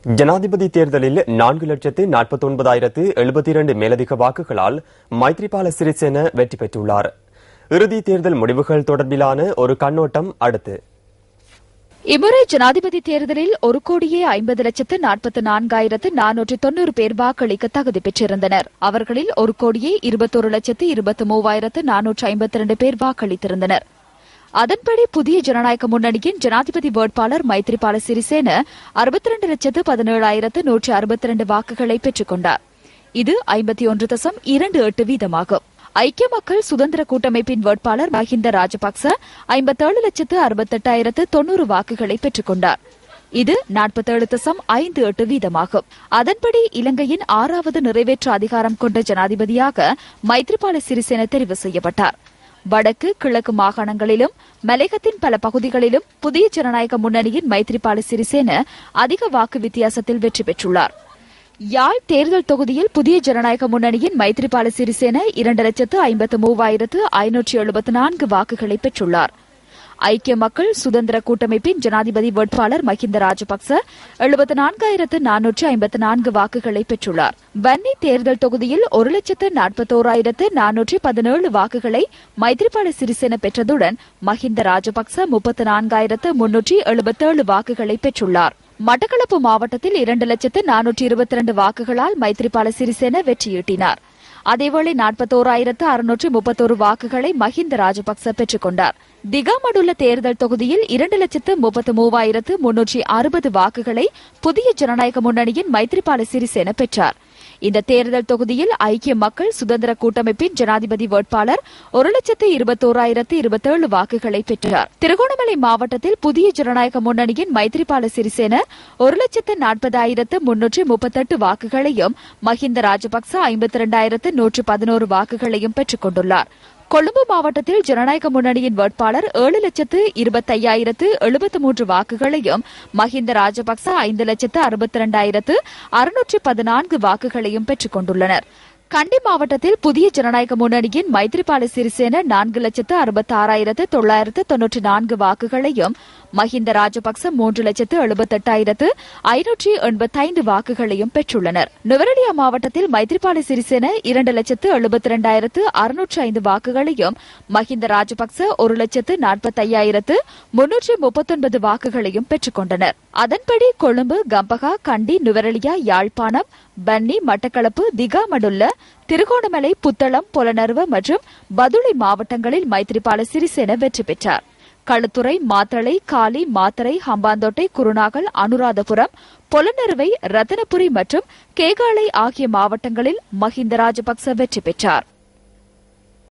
ஜனாதிபதி தேர்தலில் 4,49,072 மேலதிக வாக்குகளால் மைத்ரிபால சிறிசேன வெற்றி பெற்றுள்ளார். இறுதி தேர்தல் முடிவுகள் தொடர்பிலான ஒரு கண்ணோட்டம் அடுத்து. இம்முறை ஜனாதிபதி தேர்தலில் 1,50,44,490 பேர் வாக்களிக்க தகுதி பெற்றிருந்தனர். அவர்களில் 1,23,23,452 பேர் வாக்களித்திருந்தனர். அதன்படி புதிய ஜனநாயக முன்னணியின் ஜனாதிபதி வேட்பாளர் மைத்ரிபால சிறிசேன 62,17,162 வாக்குகளை பெற்றுக் கொண்டார். இது 51.28% ஐக்கிய மக்கள் சுதந்திர கூட்டமைப்பின் வேட்பாளர் மஹிந்த ராஜபக்ச 57,68,090 வாக்குகளை பெற்றுக் கொண்டார். இது 47.58%. அதன்படி இலங்கையின் 6வது நிறைவேற்று அதிகாரம் கொண்ட ஜனாதிபதியாக மைத்ரிபால சிறிசேன தெரிவு செய்யப்பட்டார். வடக்கு கிழக்கு மாகாணங்களிலும் மலையகத்தின் பல பகுதிகளிலும் புதிய ஜனநாயக முன்னணியின் மைத்ரிபால சிறிசேன அதிக வாக்கு வித்தியாசத்தில் வெற்றி பெற்றுள்ளார். யாழ் தேர்தல் தொகுதியில் புதிய ஜனநாயக முன்னணியின் மைத்ரிபால சிறிசேன 2,53,574 வாக்குகளை பெற்றுள்ளார். ஐக்கிய மக்கள் சுதந்திர கூட்டமைப்பின் ஜனாதிபதி வேட்பாளர் மஹிந்த ராஜபக்ச 74,454 வாக்குகளை பெற்றுள்ளார். வன்னி தேர்தல் தொகுதியில் 1,41,417 வாக்குகளை மைத்ரிபால சிறிசேன பெற்றதுடன் மஹிந்த ராஜபக்ச 34,377 வாக்குகளை பெற்றுள்ளார். மட்டக்களப்பு மாவட்டத்தில் 2,422 வாக்குகளால் மைத்ரிபால சிறிசேன வெற்றியீட்டினார். அதேவேளை 41,631 வாக்குகளை மஹிந்த ராஜபக்ச பெற்றுக் கொண்டார். திகாமடுல்ல தேர்தல் தொகுதியில் 2,33,360 வாக்குகளை புதிய ஜனநாயக முன்னணியின் மைத்ரிபால சிறிசேன பெற்றார். இந்த தேர்தல் தொகுதியில் ஐக்கிய மக்கள் சுதந்திர கூட்டமைப்பின் ஜனாதிபதி வேட்பாளர் 1,21,027 வாக்குகளை பெற்றார். திருகோணமலை மாவட்டத்தில் புதிய ஜனநாயக முன்னணியின் மைத்ரிபால சிறிசேன 1,40,338 வாக்குகளையும் மஹிந்த ராஜபக்ச 52,111 வாக்குகளையும் பெற்றுக் கொண்டுள்ளார். கொழும்பு மாவட்டத்தில் ஜனநாயக முன்னணியின் வேட்பாளர் 7,25,073 வாக்குகளையும் மஹிந்த ராஜபக்ச 5,62,614 வாக்குகளையும் பெற்றுக் கொண்டுள்ளனர். கண்டி மாவட்டத்தில் புதிய ஜனநாயக முன்னணியின் மைத்ரிபால சிறிசேன 4,66,994 வாக்குகளையும் மஹிந்த ராஜபக்ச 3,78,585 வாக்குகளையும் பெற்றுள்ளனர். நுவரெலியா மாவட்டத்தில் மைத்ரிபால சிறிசேன 2,72,605 வாக்குகளையும் மஹிந்த ராஜபக்ச 1,45,339 வாக்குகளையும் பெற்றுக் கொண்டனர். அதன்படி கொழும்பு, கம்பகா, கண்டி, நுவரெலியா, யாழ்ப்பாணம், பன்னி, மட்டக்களப்பு, திகாமடுல்ல, திருகோணமலை, புத்தளம், பொலனறுவ மற்றும் பதுளை மாவட்டங்களில் மைத்ரிபால சிறிசேன வெற்றி பெற்றார். களுத்துறை, மாத்தளை, காலி, மாத்தறை, ஹம்பாந்தோட்டை, குருநாகல், அனுராதபுரம், பொலனறுவை, ரத்தனபுரி மற்றும் கேகாலை ஆகிய மாவட்டங்களில் மஹிந்த ராஜபக்ச வெற்றி பெற்றார்.